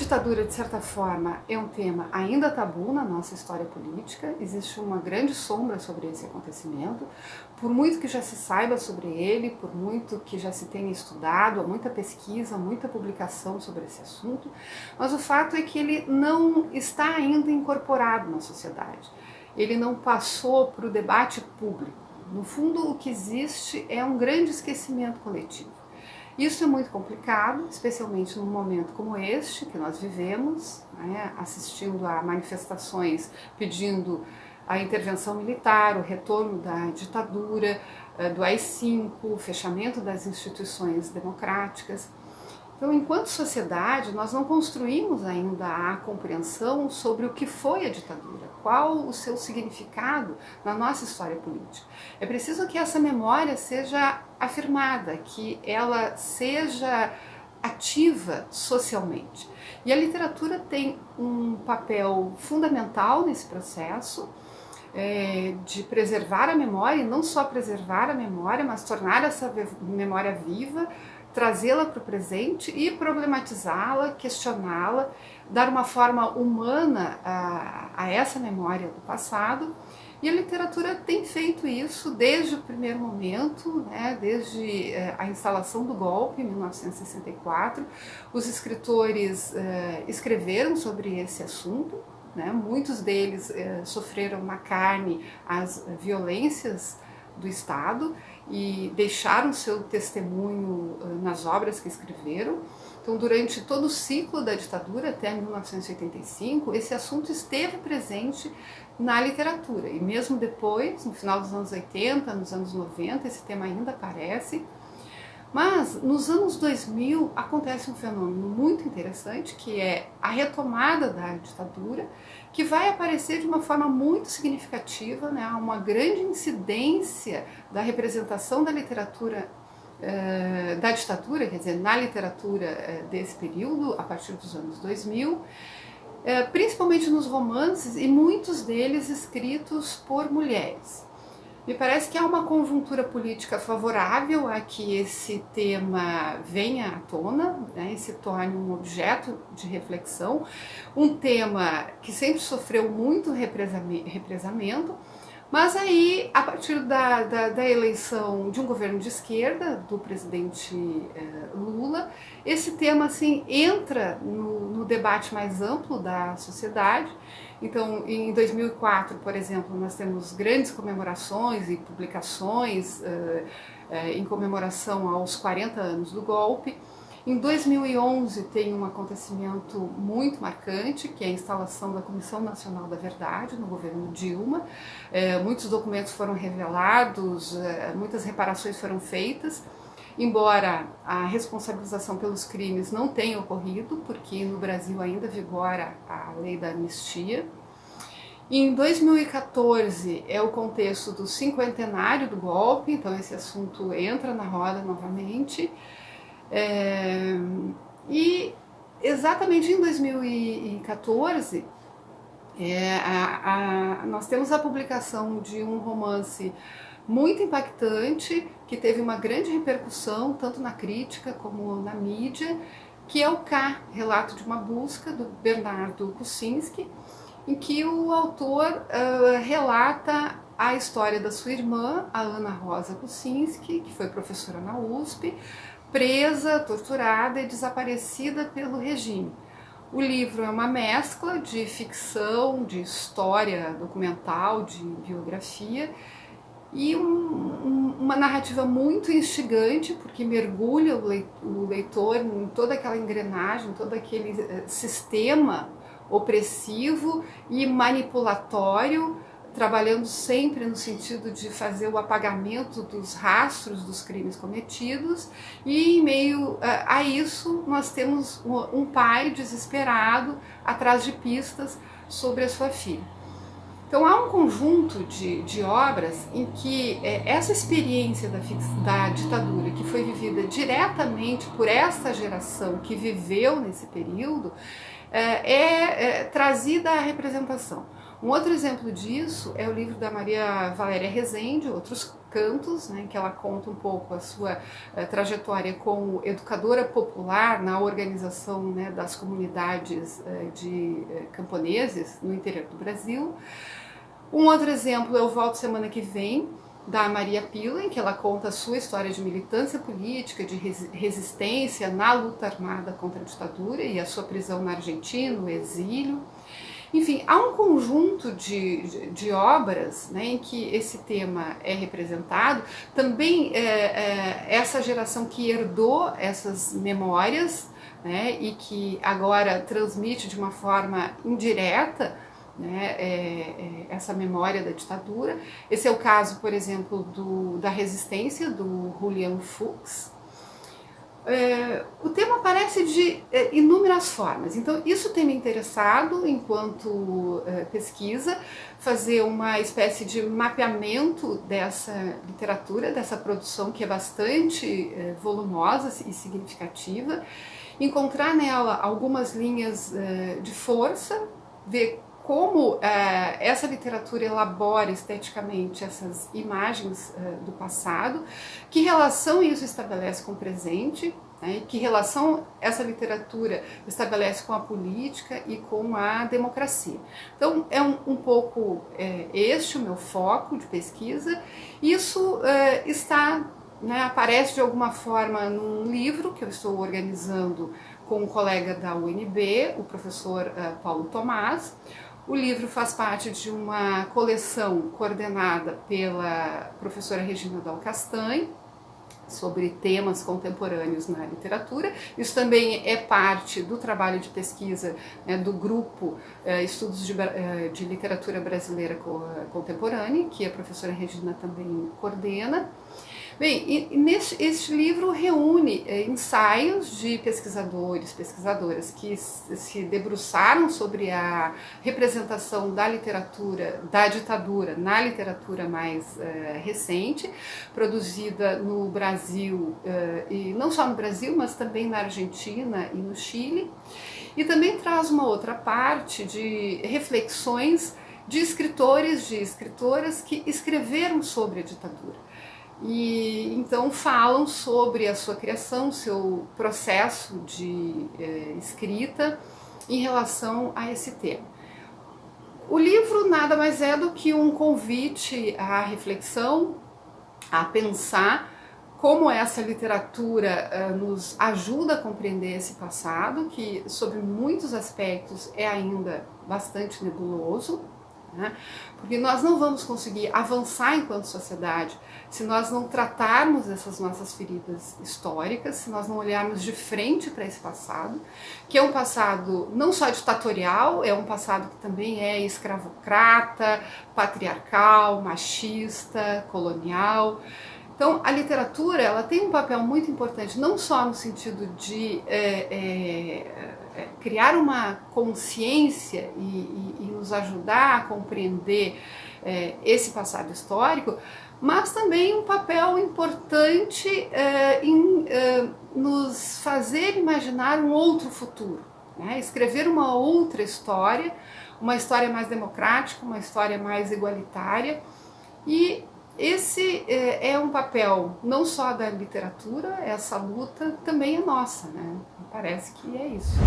ditadura, de certa forma, é um tema ainda tabu na nossa história política, existe uma grande sombra sobre esse acontecimento, por muito que já se saiba sobre ele, por muito que já se tenha estudado, há muita pesquisa, muita publicação sobre esse assunto, mas o fato é que ele não está ainda incorporado na sociedade, ele não passou para o debate público. No fundo, o que existe é um grande esquecimento coletivo. Isso é muito complicado, especialmente num momento como este que nós vivemos, né, assistindo a manifestações pedindo a intervenção militar, o retorno da ditadura, do AI-5, o fechamento das instituições democráticas. Então, enquanto sociedade, nós não construímos ainda a compreensão sobre o que foi a ditadura, qual o seu significado na nossa história política. É preciso que essa memória seja afirmada, que ela seja ativa socialmente. E a literatura tem um papel fundamental nesse processo, de preservar a memória, e não só preservar a memória, mas tornar essa memória viva, trazê-la para o presente e problematizá-la, questioná-la, dar uma forma humana a essa memória do passado. E a literatura tem feito isso desde o primeiro momento, né, desde a instalação do golpe em 1964. Os escritores escreveram sobre esse assunto, né, muitos deles sofreram na carne as violências do Estado e deixaram seu testemunho nas obras que escreveram. Então, durante todo o ciclo da ditadura, até 1985, esse assunto esteve presente na literatura. E mesmo depois, no final dos anos 80, nos anos 90, esse tema ainda aparece. Mas, nos anos 2000, acontece um fenômeno muito interessante, que é a retomada da ditadura, que vai aparecer de uma forma muito significativa, né? Uma grande incidência da representação da literatura da ditadura, quer dizer, na literatura desse período, a partir dos anos 2000, principalmente nos romances, e muitos deles escritos por mulheres. Me parece que há uma conjuntura política favorável a que esse tema venha à tona, né, e se torne um objeto de reflexão, um tema que sempre sofreu muito represamento, mas aí, a partir da eleição de um governo de esquerda, do presidente Lula, esse tema assim, entra no debate mais amplo da sociedade. Então, em 2004, por exemplo, nós temos grandes comemorações e publicações em comemoração aos 40 anos do golpe. Em 2011 tem um acontecimento muito marcante, que é a instalação da Comissão Nacional da Verdade no governo Dilma. Muitos documentos foram revelados, muitas reparações foram feitas, embora a responsabilização pelos crimes não tenha ocorrido, porque no Brasil ainda vigora a lei da anistia. Em 2014 é o contexto do cinquentenário do golpe, então esse assunto entra na roda novamente. E exatamente em 2014 nós temos a publicação de um romance muito impactante, que teve uma grande repercussão tanto na crítica como na mídia, que é o K, Relato de uma Busca, do Bernardo Kucinski, em que o autor relata a história da sua irmã, a Ana Rosa Kucinski, que foi professora na USP, presa, torturada e desaparecida pelo regime. O livro é uma mescla de ficção, de história documental, de biografia, e uma narrativa muito instigante, porque mergulha o leitor em toda aquela engrenagem, todo aquele sistema opressivo e manipulatório, trabalhando sempre no sentido de fazer o apagamento dos rastros dos crimes cometidos, e em meio a isso nós temos um pai desesperado atrás de pistas sobre a sua filha. Então há um conjunto de obras em que essa experiência da ditadura, que foi vivida diretamente por essa geração que viveu nesse período, é trazida à representação. Um outro exemplo disso é o livro da Maria Valéria Rezende, Outros Cantos, né, em que ela conta um pouco a sua trajetória como educadora popular na organização, né, das comunidades de camponeses no interior do Brasil. Um outro exemplo é o Volto Semana que Vem, da Maria Pila, em que ela conta a sua história de militância política, de resistência na luta armada contra a ditadura e a sua prisão na Argentina, o exílio. Enfim, há um conjunto de obras, né, em que esse tema é representado. Também essa geração que herdou essas memórias, né, e que agora transmite de uma forma indireta, né, essa memória da ditadura. Esse é o caso, por exemplo, da resistência, do Julian Fuchs. O tema aparece de inúmeras formas, então isso tem me interessado enquanto pesquisa, fazer uma espécie de mapeamento dessa literatura, dessa produção que é bastante volumosa e significativa, encontrar nela algumas linhas de força, ver como essa literatura elabora esteticamente essas imagens do passado, que relação isso estabelece com o presente, né, que relação essa literatura estabelece com a política e com a democracia. Então é um pouco este o meu foco de pesquisa. Isso aparece de alguma forma num livro que eu estou organizando com um colega da UNB, o professor Paulo Tomás. O livro faz parte de uma coleção coordenada pela professora Regina Dal Castanho, sobre temas contemporâneos na literatura. Isso também é parte do trabalho de pesquisa do grupo Estudos de Literatura Brasileira Contemporânea, que a professora Regina também coordena. Bem, este livro reúne ensaios de pesquisadoras que se debruçaram sobre a representação da literatura, da ditadura, na literatura mais recente, produzida no Brasil, e não só no Brasil, mas também na Argentina e no Chile. E também traz uma outra parte de reflexões de escritores, de escritoras que escreveram sobre a ditadura. E então falam sobre a sua criação, seu processo de escrita em relação a esse tema. O livro nada mais é do que um convite à reflexão, a pensar como essa literatura nos ajuda a compreender esse passado, que sob muitos aspectos é ainda bastante nebuloso, né? Porque nós não vamos conseguir avançar enquanto sociedade se nós não tratarmos essas nossas feridas históricas, se nós não olharmos de frente para esse passado, que é um passado não só ditatorial, é um passado que também é escravocrata, patriarcal, machista, colonial. Então, a literatura ela tem um papel muito importante, não só no sentido de criar uma consciência e nos ajudar a compreender esse passado histórico, mas também um papel importante em nos fazer imaginar um outro futuro, né? Escrever uma outra história, uma história mais democrática, uma história mais igualitária. E esse é um papel não só da literatura, essa luta também é nossa, né? Parece que é isso.